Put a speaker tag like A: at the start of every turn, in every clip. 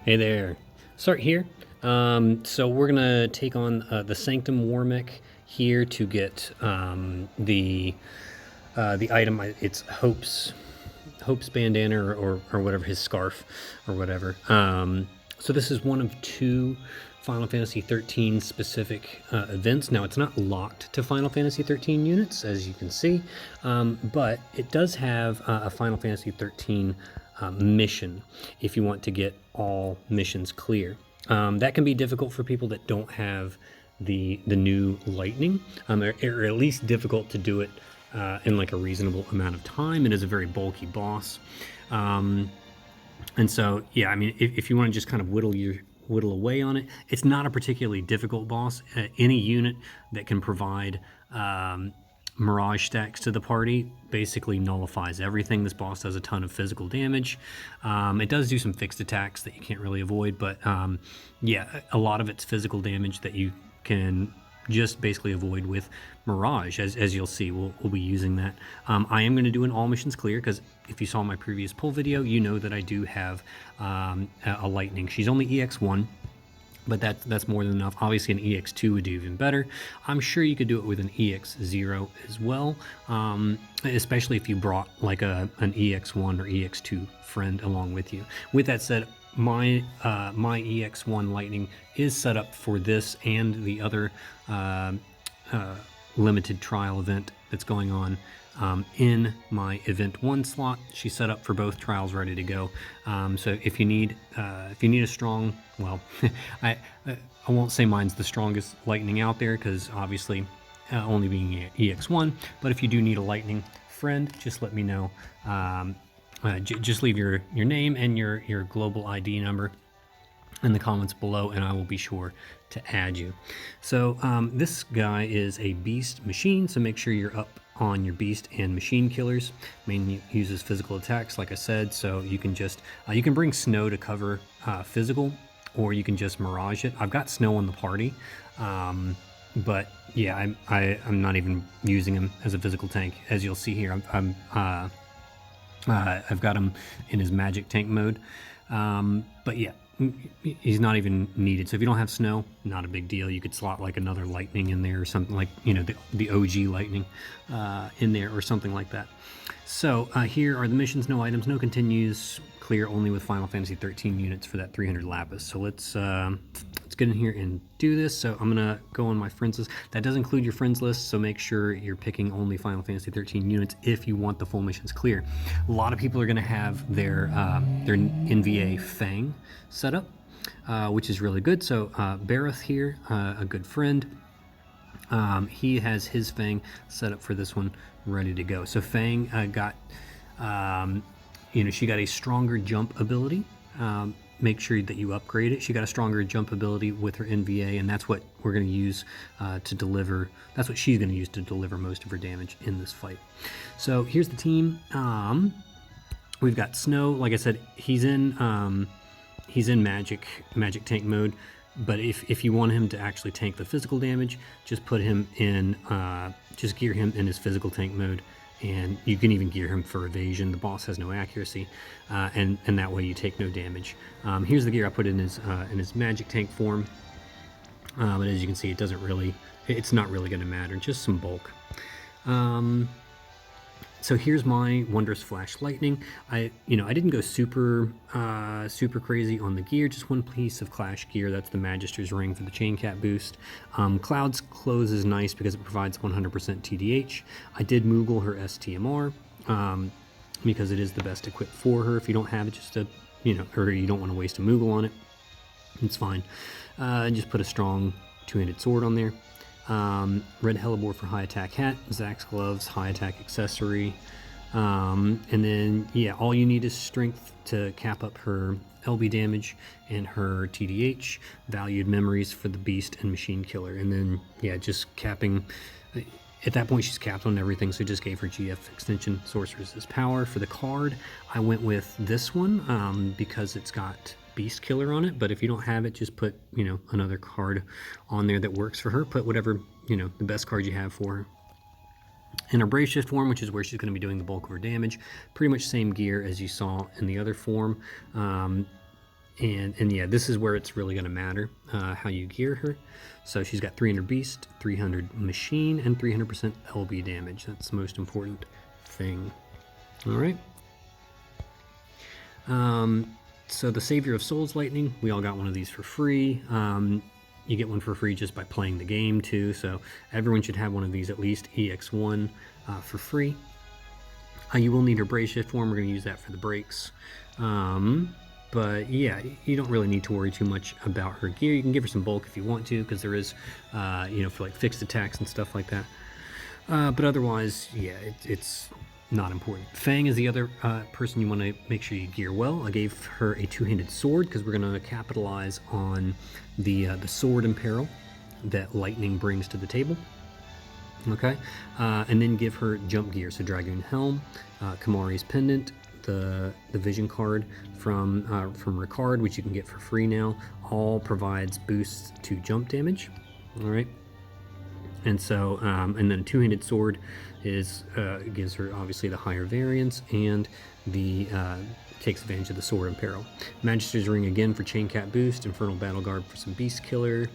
A: Hey there, Start here. So we're gonna take on the Sanctum Warmech here to get the item. It's Hope's bandana or whatever, his scarf or whatever. So this is one of two Final Fantasy 13 specific events. Now it's not locked to Final Fantasy 13 units, as you can see, but it does have a Final Fantasy 13 mission if you want to get all missions clear. That can be difficult for people that don't have the new lightning, or at least difficult to do it in like a reasonable amount of time. It is a very bulky boss. And so, yeah, I mean, if you want to just kind of whittle away on it, it's not a particularly difficult boss. Any unit that can provide mirage stacks to the party basically nullifies everything. This boss does a ton of physical damage. It does do some fixed attacks that you can't really avoid, but yeah, a lot of it's physical damage that you can just basically avoid with mirage. As you'll see, we'll be using that. I am going to do an all missions clear, because if you saw my previous pull video, you know that I do have a lightning. She's only EX+1, but that's more than enough. Obviously an EX2 would do even better. I'm sure you could do it with an EX0 as well, especially if you brought like an EX1 or EX2 friend along with you. With that said, my EX1 lightning is set up for this and the other limited trial event that's going on in my event 1 slot. She's set up for both trials, ready to go. So if you need a strong, well, I won't say mine's the strongest lightning out there, because obviously only being EX1, but if you do need a lightning friend, just let me know. Just leave your name and your global ID number in the comments below, and I will be sure to add you. So this guy is a beast machine, so make sure you're up on your beast and machine killers. Mainly uses physical attacks, like I said, so you can just you can bring snow to cover physical, or you can just mirage it. I've got snow on the party, but yeah, I'm not even using him as a physical tank. As you'll see here, I've got him in his magic tank mode, but yeah, he's not even needed. So if you don't have snow, not a big deal. You could slot like another lightning in there, or something like, you know, the OG lightning in there, or something like that. So here are the missions: no items, no continues, clear only with Final Fantasy 13 units for that 300 lapis. So let's get in here and do this. So I'm gonna go on my friends list. That does include your friends list, so make sure you're picking only Final Fantasy 13 units if you want the full missions clear. A lot of people are gonna have their NVA Fang set up, which is really good. So Bareth here, a good friend, he has his Fang set up for this one, ready to go. So Fang got, you know, she got a stronger jump ability. Make sure that you upgrade it. She got a stronger jump ability with her NVA, and that's what we're going to use to deliver. That's what she's going to use to deliver most of her damage in this fight. So here's the team. We've got Snow. Like I said, he's in magic tank mode. But if you want him to actually tank the physical damage, just put him in, just gear him in his physical tank mode. And you can even gear him for evasion. The boss has no accuracy, and that way you take no damage. Here's the gear I put in his magic tank form, but as you can see, it's not really going to matter. Just some bulk. So here's my Wondrous Flash Lightning. I didn't go super crazy on the gear, just one piece of Clash gear. That's the Magister's Ring for the Chain Cat boost. Cloud's Clothes is nice because it provides 100% TDH. I did Moogle her STMR because it is the best equipped for her. If you don't have it, just or you don't want to waste a Moogle on it, it's fine. Just put a strong two-handed sword on there. Red Hellebore for high attack hat, Zax's gloves, high attack accessory, and then yeah, all you need is strength to cap up her LB damage and her TDH, valued memories for the beast and machine killer, and then yeah, just capping. At that point she's capped on everything, so just gave her GF extension Sorceress's Power. For the card, I went with this one because it's got Beast Killer on it, but if you don't have it, just put, another card on there that works for her. Put whatever, the best card you have for her. In her Brave Shift form, which is where she's going to be doing the bulk of her damage, pretty much same gear as you saw in the other form. And yeah, this is where it's really going to matter how you gear her. So she's got 300 beast, 300 machine, and 300% LB damage. That's the most important thing. All right. So the Savior of Souls Lightning, we all got one of these for free. You get one for free just by playing the game too. So everyone should have one of these at least, EX+1 for free. You will need her Brave Shift form. We're going to use that for the brakes. But yeah, you don't really need to worry too much about her gear. You can give her some bulk if you want to, because there is, you know, for like fixed attacks and stuff like that. But otherwise, yeah, it's not important. Fang is the other person you want to make sure you gear well. I gave her a two-handed sword because we're going to capitalize on the sword imperil that lightning brings to the table. Okay, and then give her jump gear, so Dragoon Helm, Kamari's Pendant, the Vision card from Ricard, which you can get for free now, all provides boosts to jump damage. All right, and so and then a two-handed sword is gives her obviously the higher variance, and the takes advantage of the sword imperil. Magister's Ring again for Chain Cat boost, Infernal Battle Guard for some beast killer.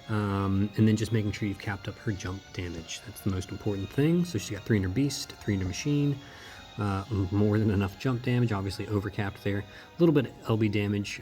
A: And then just making sure you've capped up her jump damage. That's the most important thing. So she's got 300 beast, 300 machine, more than enough jump damage, obviously overcapped there. A little bit of LB damage.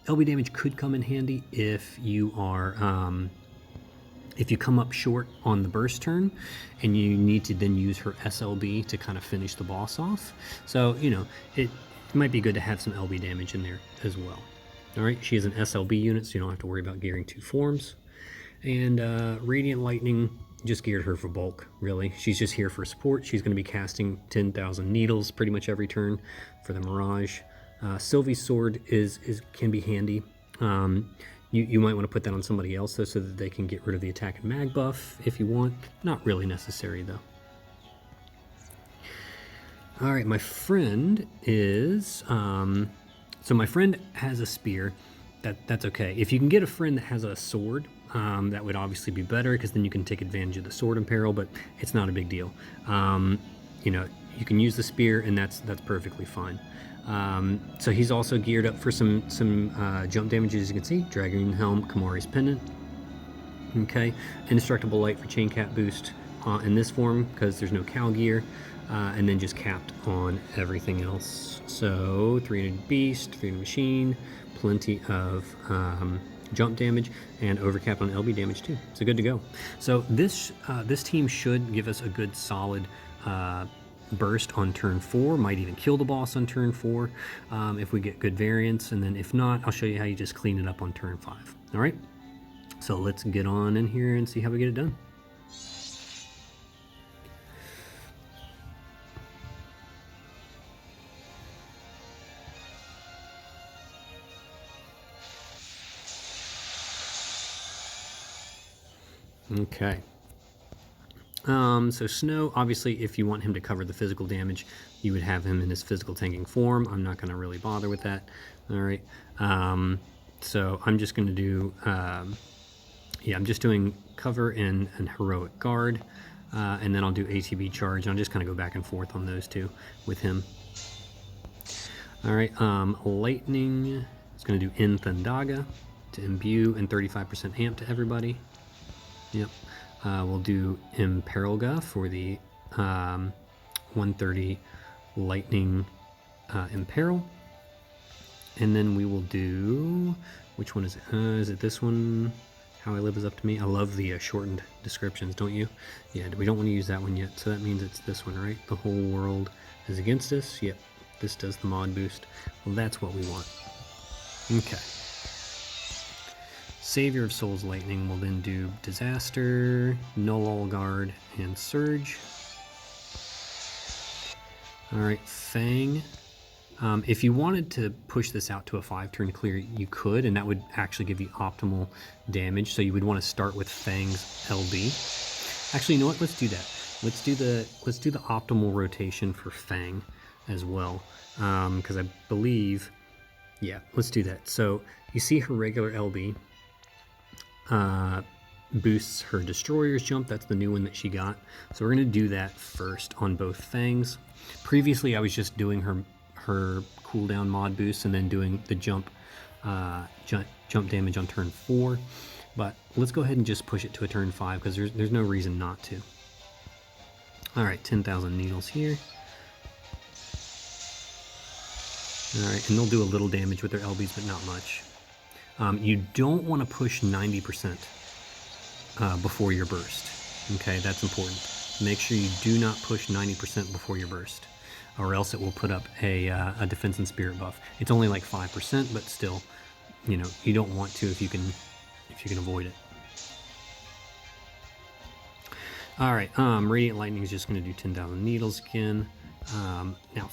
A: LB damage could come in handy if you are, if you come up short on the burst turn and you need to then use her SLB to kind of finish the boss off. So, you know, it might be good to have some LB damage in there as well. All right, she is an SLB unit, so you don't have to worry about gearing two forms. And Radiant Lightning, just geared her for bulk, really. She's just here for support. She's going to be casting 10,000 needles pretty much every turn for the Mirage. Sylvie's Sword can be handy. You might want to put that on somebody else, though, so that they can get rid of the attack and mag buff if you want. Not really necessary, though. All right, my friend is... So my friend has a spear. That's okay. If you can get a friend that has a sword, that would obviously be better, because then you can take advantage of the sword imperil, but it's not a big deal. You know, you can use the spear, and that's perfectly fine. So he's also geared up for some jump damage, as you can see. Dragoon Helm, Kamari's Pendant. Okay, Indestructible Light for Chain Cat boost in this form, because there's no cow gear. And then just capped on everything else. So 300 beast, 300 machine, plenty of jump damage, and overcapped on LB damage too. So good to go. So this team should give us a good solid burst on turn 4. Might even kill the boss on turn 4 if we get good variance. And then if not, I'll show you how you just clean it up on turn 5. All right. So let's get on in here and see how we get it done. Okay. So Snow, obviously, if you want him to cover the physical damage, you would have him in his physical tanking form. I'm not going to really bother with that. All right. So I'm just going to do, yeah, I'm just doing cover and heroic guard, and then I'll do ATB charge. I'll just kind of go back and forth on those two with him. All right. Lightning is going to do Inthandaga to imbue and 35% amp to everybody. Yep. We'll do Imperilga for the 130 Lightning Imperil. And then we will do, which one is it? Is it this one? How I Live is Up to Me. I love the shortened descriptions, don't you? Yeah, we don't want to use that one yet, so that means it's this one, right? The whole world is against us. Yep, this does the mod boost. Well, that's what we want. Okay. Savior of Souls Lightning will then do Disaster, Null All Guard, and Surge. Alright, Fang. If you wanted to push this out to a 5-turn clear, you could, and that would actually give you optimal damage. So you would want to start with Fang's LB. Actually, you know what? Let's do that. Let's do the optimal rotation for Fang as well, because I believe, yeah, let's do that. So you see her regular LB boosts her Destroyer's Jump. That's the new one that she got. So we're going to do that first on both Fangs. Previously, I was just doing her her cooldown mod boost and then doing the jump damage on turn 4. But let's go ahead and just push it to a turn 5 because there's no reason not to. All right, 10,000 needles here. All right, and they'll do a little damage with their LBs, but not much. You don't want to push 90% before your burst. Okay, that's important. Make sure you do not push 90% before your burst, or else it will put up a defense and spirit buff. It's only like 5%, but still, you know, you don't want to if you can avoid it. All right, Radiant Lightning is just going to do 10,000 needles again. Now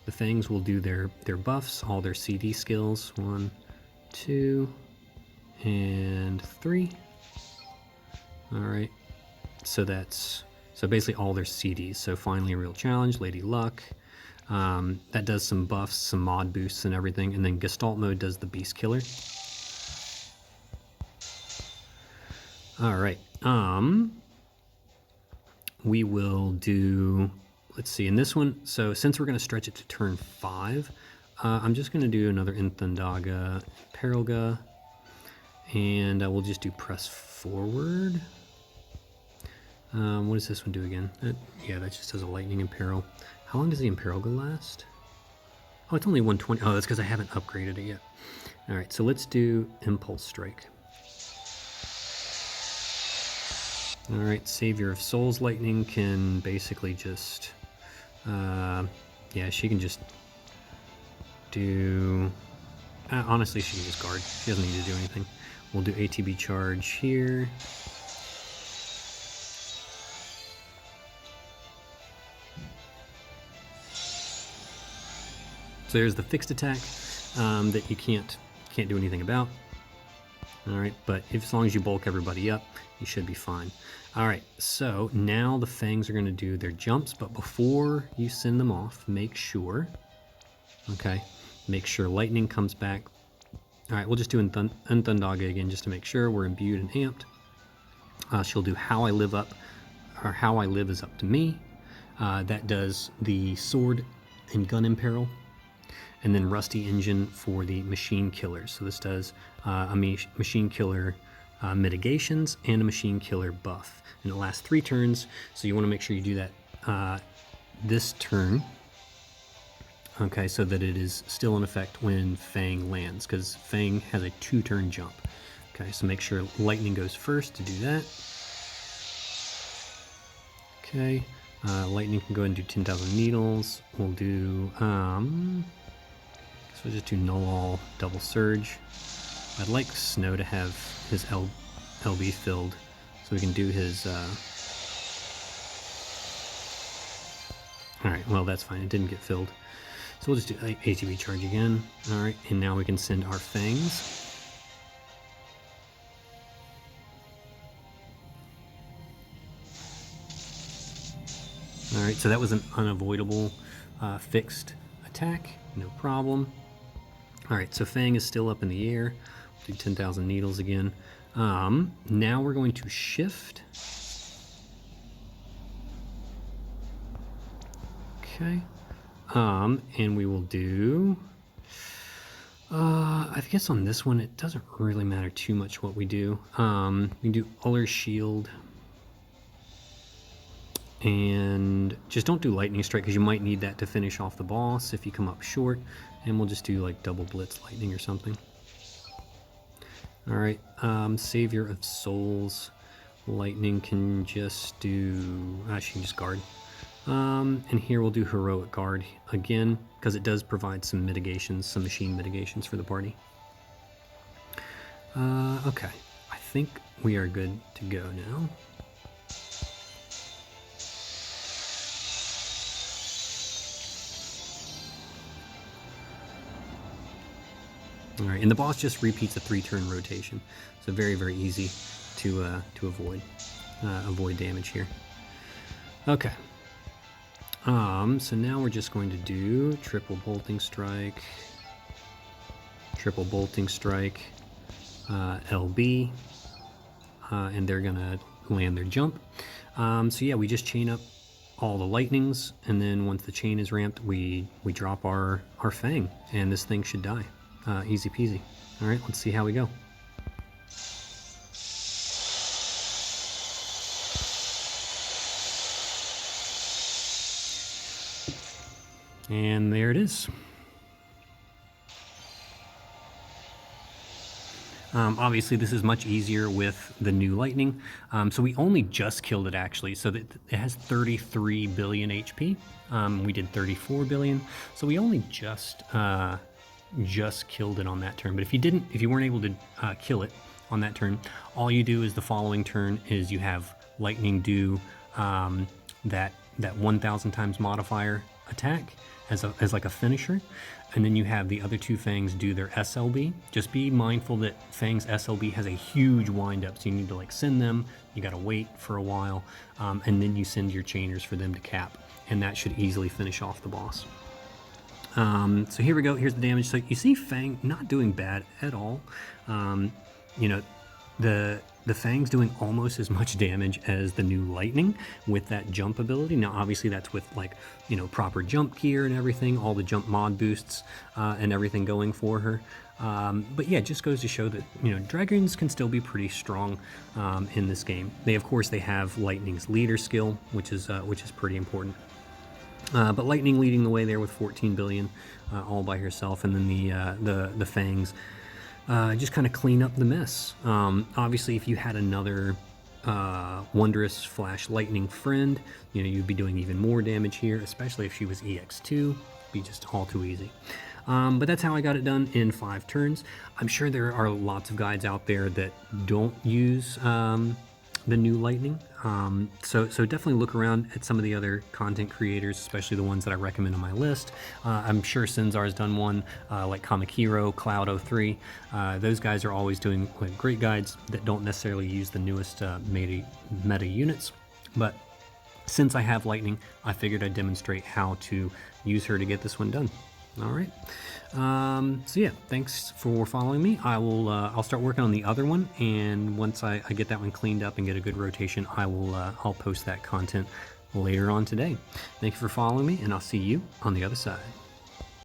A: the Fangs will do their buffs, all their CD skills. 1, 2, and 3. All right, so basically all their CDs. So Finally a Real Challenge, Lady Luck. That does some buffs, some mod boosts and everything. And then Gestalt mode does the Beast Killer. All right. We will do, let's see, in this one, so since we're going to stretch it to turn 5, I'm just going to do another Inthandaga, Perelga, and we'll just do Press Forward. What does this one do again? Yeah, that just does a Lightning Imperil. How long does the Imperil last? Oh, it's only 120. Oh, that's because I haven't upgraded it yet. All right, so let's do Impulse Strike. All right, Savior of Souls Lightning can basically just, yeah, she can just do, honestly, she can just guard. She doesn't need to do anything. We'll do ATB Charge here. So there's the fixed attack that you can't do anything about. All right, but as long as you bulk everybody up, you should be fine. All right, so now the Fangs are going to do their jumps, but before you send them off, make sure Lightning comes back. All right, we'll just do Inthandaga again just to make sure we're imbued and amped. She'll do How I Live Up, or How I Live Is Up to Me. That does the Sword and Gun Imperil. And then Rusty Engine for the Machine Killer. So this does a Machine Killer mitigations and a Machine Killer buff. And it lasts 3 turns, so you want to make sure you do that this turn. Okay, so that it is still in effect when Fang lands, because Fang has a 2-turn jump. Okay, so make sure Lightning goes first to do that. Okay, Lightning can go ahead and do 10,000 needles. We'll do, so we'll just do Null All Double Surge. I'd like Snow to have his LB filled so we can do his, alright, well that's fine, it didn't get filled. So we'll just do ATB Charge again. Alright, and now we can send our Fangs. Alright, so that was an unavoidable fixed attack, no problem. Alright, so Fang is still up in the air. We'll do 10,000 needles again. Now we're going to shift. Okay. And we will do, I guess on this one, it doesn't really matter too much what we do. We can do Uller's Shield. And just don't do Lightning Strike because you might need that to finish off the boss if you come up short. And we'll just do like double Blitz Lightning or something. Alright, Savior of Souls. Lightning can just do, she can just guard. And here we'll do Heroic Guard again, because it does provide some mitigations, some machine mitigations for the party. Okay, I think we are good to go now. All right, and the boss just repeats a 3-turn rotation, so very, very easy to avoid damage here. Okay. So now we're just going to do triple bolting strike, LB, and they're gonna land their jump. So yeah, we just chain up all the lightnings, and then once the chain is ramped, we drop our Fang, and this thing should die. Easy peasy. All right, let's see how we go. And there it is. Obviously, this is much easier with the new lightning. So we only just killed it, actually. So that it has 33 billion HP. We did 34 billion. So we only just killed it on that turn. But if you weren't able to kill it on that turn, all you do is the following turn is you have lightning do that 1,000 times modifier attack as like a finisher, and then you have the other two Fangs do their SLB. Just be mindful that Fang's SLB has a huge windup, so you need to like send them, you gotta wait for a while, and then you send your chainers for them to cap, and that should easily finish off the boss. So here we go, here's the damage. So you see Fang not doing bad at all. You know, the Fang's doing almost as much damage as the new lightning with that jump ability. Now obviously that's with, like, you know, proper jump gear and everything, all the jump mod boosts and everything going for her. But yeah, it just goes to show that, you know, dragons can still be pretty strong in this game. Of course they have lightning's leader skill, which is pretty important. But lightning leading the way there with 14 billion all by herself, and then the Fangs just kind of clean up the mess. Obviously, if you had another Wondrous / lightning friend, you know, you'd be doing even more damage here, especially if she was EX2. It'd be just all too easy. But that's how I got it done in 5 turns. I'm sure there are lots of guides out there that don't use the new lightning. So definitely look around at some of the other content creators, especially the ones that I recommend on my list. I'm sure Sinzar's done one, like Kamakiro, Cloud03. Those guys are always doing like great guides that don't necessarily use the newest meta units. But since I have lightning, I figured I'd demonstrate how to use her to get this one done. All right. So yeah, thanks for following me. I'll start working on the other one, and once I get that one cleaned up and get a good rotation, I'll post that content later on today. Thank you for following me, and I'll see you on the other side.